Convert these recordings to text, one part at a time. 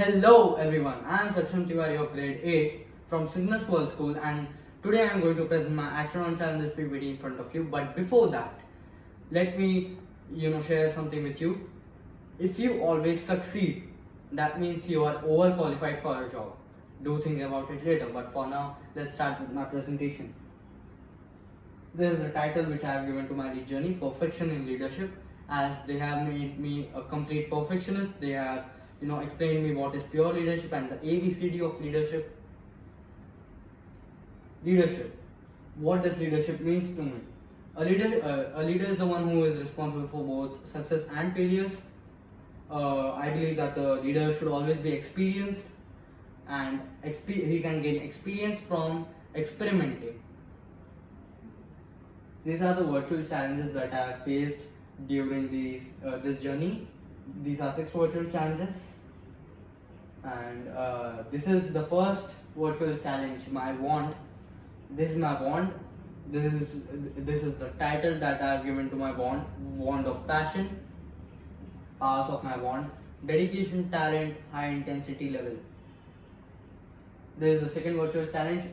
Hello everyone, I am Saksham Tiwari of grade 8 from Signals World School, and today I am going to present my Action on Challenges PPT in front of you. But before that, let me share something with you. If you always succeed, that means you are overqualified for a job. Do think about it later, but for now, let's start with my presentation. This is the title which I have given to my journey, Perfection in Leadership. As they have made me a complete perfectionist, they have explained me what is pure leadership and the ABCD of leadership. Leadership. What does leadership means to me? A leader is the one who is responsible for both success and failures. I believe that the leader should always be experienced, and he can gain experience from experimenting. These are the virtual challenges that I have faced during this journey. These are 6 virtual challenges, and this is the first virtual challenge. My wand. This is my wand. This is the title that I have given to my wand. Wand of passion. Powers of my wand: dedication, talent, high intensity level. There is the second virtual challenge,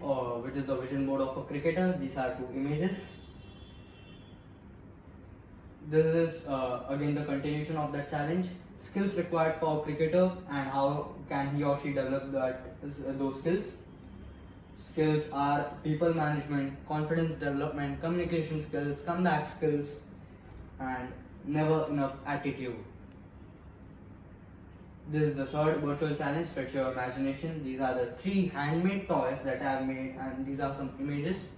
which is the vision board of a cricketer. These are 2 images. This is again the continuation of that challenge. Skills required for a cricketer and how can he or she develop those skills. Skills are people management, confidence development, communication skills, comeback skills, and never enough attitude. This is the third virtual challenge, stretch your imagination. These are the 3 handmade toys that I have made, and these are some images.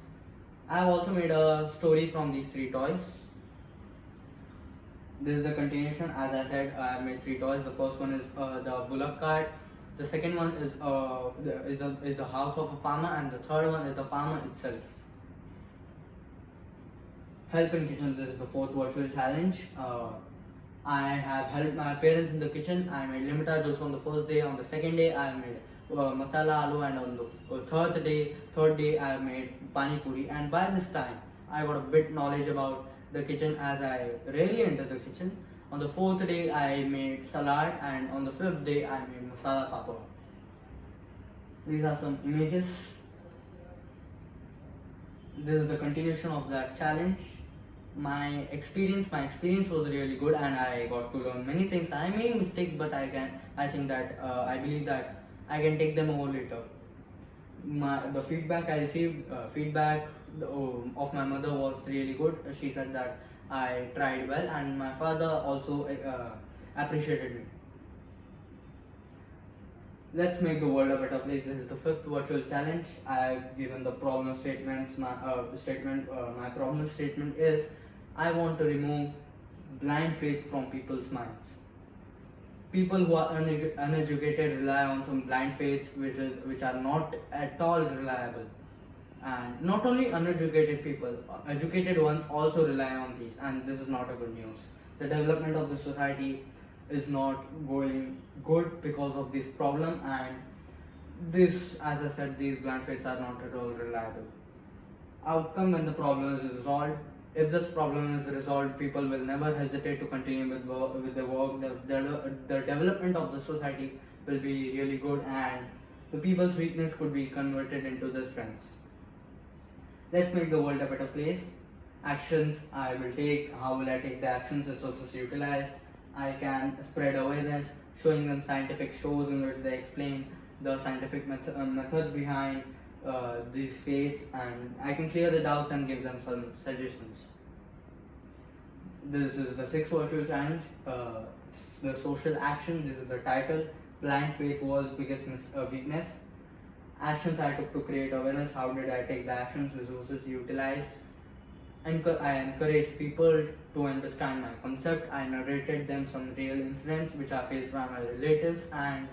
I have also made a story from these 3 toys. This is the continuation. As I said, I have made 3 toys. The first one is the bullock cart. The second one is the house of a farmer, and the third one is the farmer itself. Help in kitchen. This is the 4th virtual challenge. I have helped my parents in the kitchen. I made limita juice on the first day. On the second day, I made masala aloo, and on the third day, I made pani puri. And by this time, I got a bit knowledge about the kitchen, as I rarely enter the kitchen. On the 4th day, I made salad, and on the 5th day, I made masala papad. These are some images. This is the continuation of that challenge. My experience was really good, and I got to learn many things. I made mistakes, but I believe that I can take them over later. The feedback I received, of my mother was really good. She said that I tried well, and my father also appreciated me. Let's make the world a better place. This is the 5th virtual challenge. I've given the problem statements. My problem statement is, I want to remove blind faith from people's minds. People who are uneducated rely on some blind faiths which are not at all reliable. And not only uneducated people, educated ones also rely on these, and this is not a good news. The development of the society is not going good because of this problem, and this, as I said, these blind faiths are not at all reliable. Outcome when the problem is resolved. If this problem is resolved, people will never hesitate to continue with the work. The development of the society will be really good, and the people's weakness could be converted into their strengths. Let's make the world a better place. Actions I will take. How will I take the actions is also utilized. I can spread awareness, showing them scientific shows in which they explain the scientific methods behind these faiths, and I can clear the doubts and give them some suggestions. This is the 6th virtual challenge, the social action. This is the title, blind faith world's biggest weakness. Actions I took to create awareness. How did I take the actions? Resources utilized. I encouraged people to understand my concept. I narrated them some real incidents which are faced by my relatives, and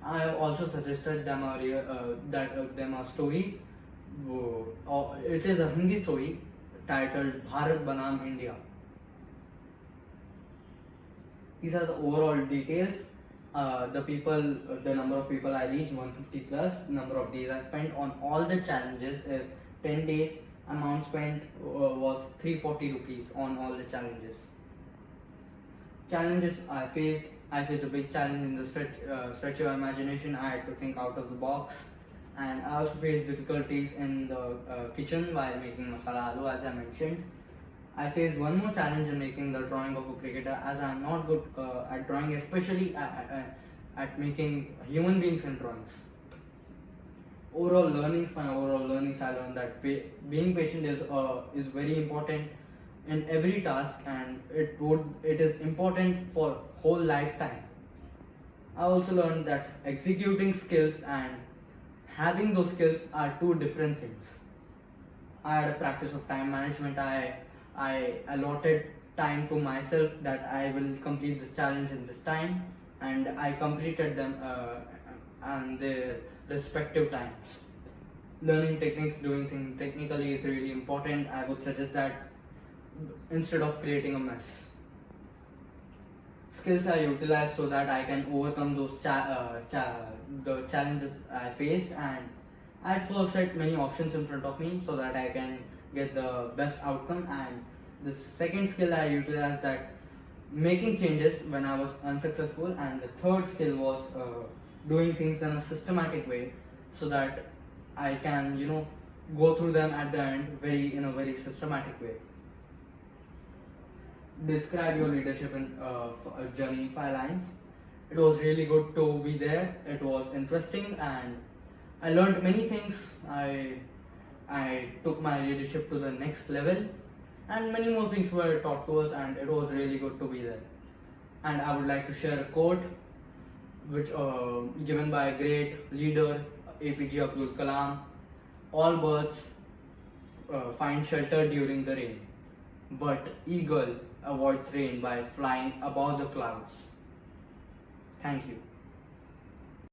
I also suggested them a story. It is a Hindi story titled Bharat Banam India. These are the overall details. The number of people I reached, 150 plus. Number of days I spent on all the challenges is 10 days. Amount spent was 340 rupees on all the challenges. Challenges I faced, I faced a big challenge in the stretch your imagination. I had to think out of the box, and I also faced difficulties in the kitchen while making masala aloo, as I mentioned. I faced one more challenge in making the drawing of a cricketer, as I am not good at drawing, especially at making human beings in drawings. My overall learnings, I learned that being patient is very important in every task, and it is important for whole lifetime. I also learned that executing skills and having those skills are two different things. I had a practice of time management. I allotted time to myself that I will complete this challenge in this time, and I completed them and their respective times. Learning techniques, doing things technically is really important. I would suggest that instead of creating a mess. Skills are utilized so that I can overcome those the challenges I faced, and I had first set many options in front of me so that I can get the best outcome. And the second skill I utilized, that making changes when I was unsuccessful, and the third skill was doing things in a systematic way so that I can go through them at the end in a very systematic way. Describe your leadership in journey in 5 lines. It was really good to be there. It was interesting, and I learned many things. I took my leadership to the next level, and many more things were taught to us, and it was really good to be there. And I would like to share a quote which given by a great leader, APJ Abdul Kalam: all birds find shelter during the rain, but eagle avoids rain by flying above the clouds. Thank you.